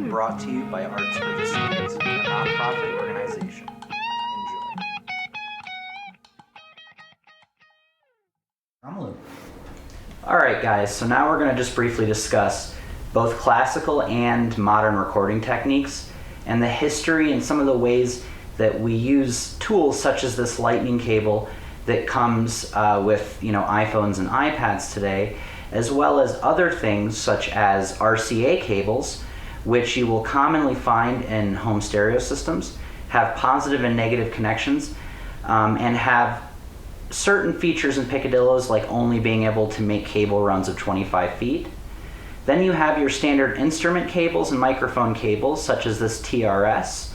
been brought to you by Arts for the Students, a nonprofit organization. Enjoy. Alright guys, so now we're going to just briefly discuss both classical and modern recording techniques and the history and some of the ways that we use tools such as this lightning cable that comes with iPhones and iPads today, as well as other things such as RCA cables, which you will commonly find in home stereo systems, have positive and negative connections, and have certain features in picadillos like only being able to make cable runs of 25 feet. Then you have your standard instrument cables and microphone cables such as this TRS,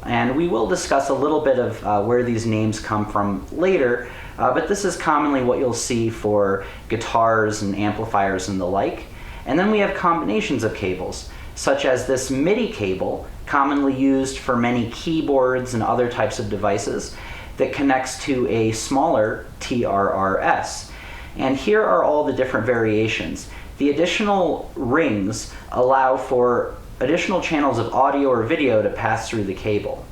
and we will discuss a little bit of where these names come from later, but this is commonly what you'll see for guitars and amplifiers and the like. And then we have combinations of cables, such as this MIDI cable, commonly used for many keyboards and other types of devices, that connects to a smaller TRRS. And here are all the different variations. The additional rings allow for additional channels of audio or video to pass through the cable.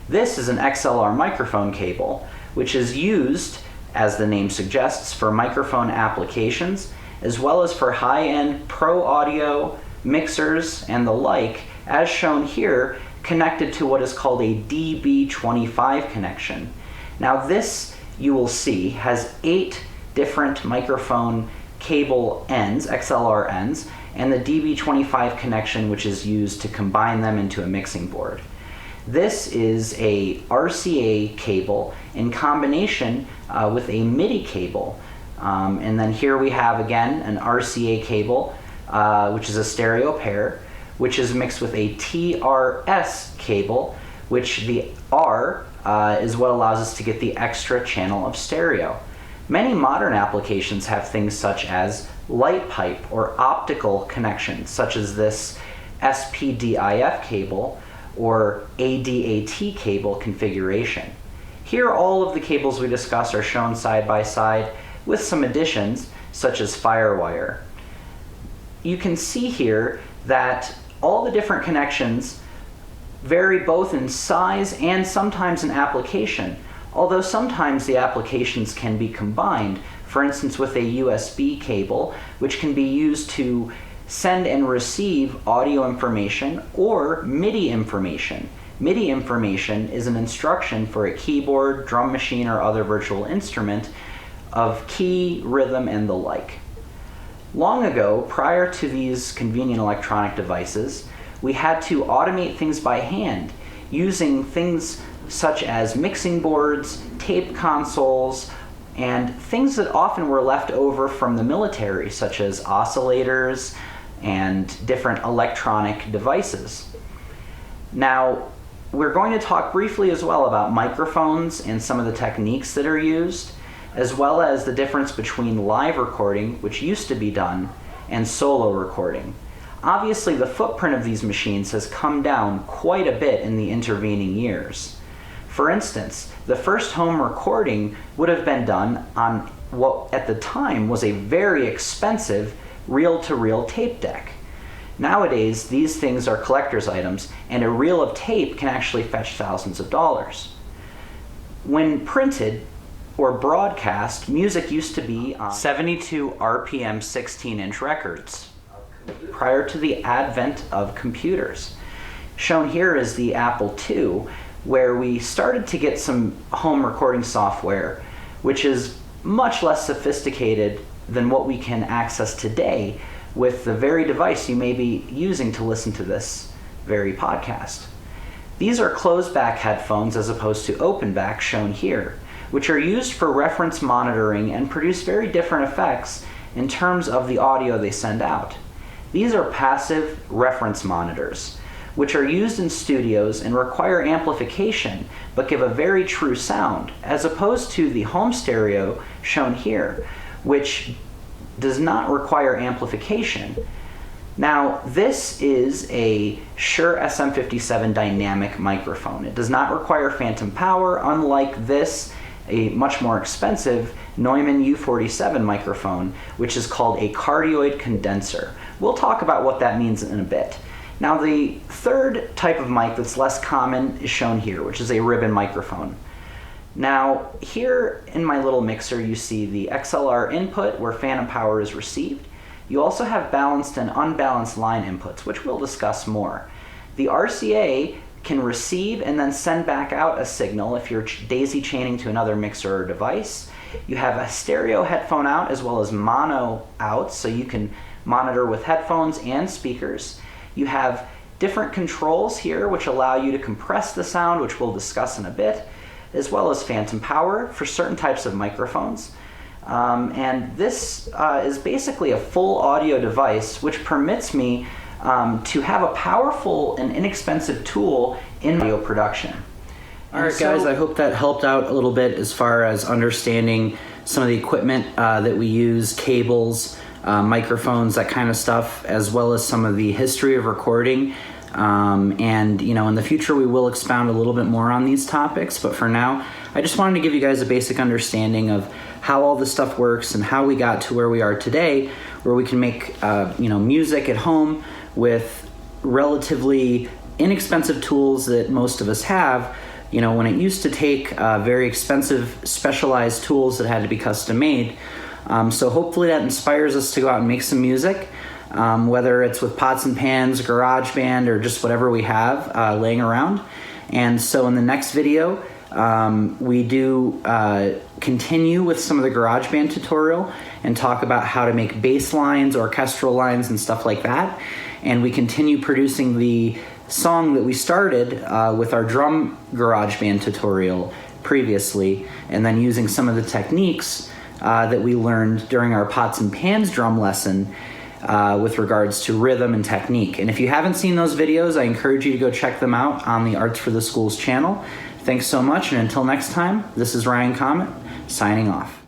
This is an XLR microphone cable, which is used, as the name suggests, for microphone applications, as well as for high-end pro audio, mixers, and the like, as shown here, connected to what is called a DB25 connection. Now this, you will see, has 8 different microphone cable ends, XLR ends, and the DB25 connection, which is used to combine them into a mixing board. This is a RCA cable in combination with a MIDI cable. And then here we have again an RCA cable, which is a stereo pair, which is mixed with a TRS cable, which the R is what allows us to get the extra channel of stereo. Many modern applications have things such as light pipe or optical connections, such as this SPDIF cable or ADAT cable configuration. Here all of the cables we discuss are shown side by side with some additions such as firewire. You can see here that all the different connections vary both in size and sometimes in application, although sometimes the applications can be combined, for instance with a USB cable, which can be used to send and receive audio information or MIDI information. MIDI information is an instruction for a keyboard, drum machine, or other virtual instrument of key, rhythm, and the like. Long ago, prior to these convenient electronic devices, we had to automate things by hand, using things such as mixing boards, tape consoles, and things that often were left over from the military, such as oscillators and different electronic devices. Now, we're going to talk briefly as well about microphones and some of the techniques that are used, as well as the difference between live recording, which used to be done, and solo recording. Obviously, the footprint of these machines has come down quite a bit in the intervening years. For instance, the first home recording would have been done on what at the time was a very expensive reel-to-reel tape deck. Nowadays, these things are collector's items, and a reel of tape can actually fetch thousands of dollars. When printed or broadcast, music used to be on 72 RPM 16-inch records prior to the advent of computers. Shown here is the Apple II, where we started to get some home recording software, which is much less sophisticated than what we can access today with the very device you may be using to listen to this very podcast. These are closed back headphones as opposed to open back, shown here, which are used for reference monitoring and produce very different effects in terms of the audio they send out. These are passive reference monitors, which are used in studios and require amplification, but give a very true sound, as opposed to the home stereo shown here, which does not require amplification. Now, this is a Shure SM57 dynamic microphone. It does not require phantom power, unlike this, a much more expensive Neumann U47 microphone, which is called a cardioid condenser. We'll talk about what that means in a bit. Now the third type of mic that's less common is shown here, which is a ribbon microphone. Now here in my little mixer you see the XLR input where phantom power is received. You also have balanced and unbalanced line inputs, which we'll discuss more. The RCA can receive and then send back out a signal if you're daisy chaining to another mixer or device. You have a stereo headphone out as well as mono out, so you can monitor with headphones and speakers. You have different controls here which allow you to compress the sound, which we'll discuss in a bit, as well as phantom power for certain types of microphones. And this is basically a full audio device which permits me to have a powerful and inexpensive tool in audio production. All right, guys, I hope that helped out a little bit as far as understanding some of the equipment that we use, cables, microphones, that kind of stuff, as well as some of the history of recording. And in the future we will expound a little bit more on these topics, but for now I just wanted to give you guys a basic understanding of how all this stuff works and how we got to where we are today, where we can make music at home with relatively inexpensive tools that most of us have. When it used to take very expensive specialized tools that had to be custom made. So hopefully that inspires us to go out and make some music, whether it's with pots and pans, GarageBand, or just whatever we have laying around. And so in the next video, we do continue with some of the GarageBand tutorial and talk about how to make bass lines, orchestral lines, and stuff like that. And we continue producing the song that we started with our drum GarageBand tutorial previously, and then using some of the techniques that we learned during our pots and pans drum lesson with regards to rhythm and technique. And if you haven't seen those videos, I encourage you to go check them out on the Arts for the Schools channel. Thanks so much, and until next time, this is Ryan Commet, signing off.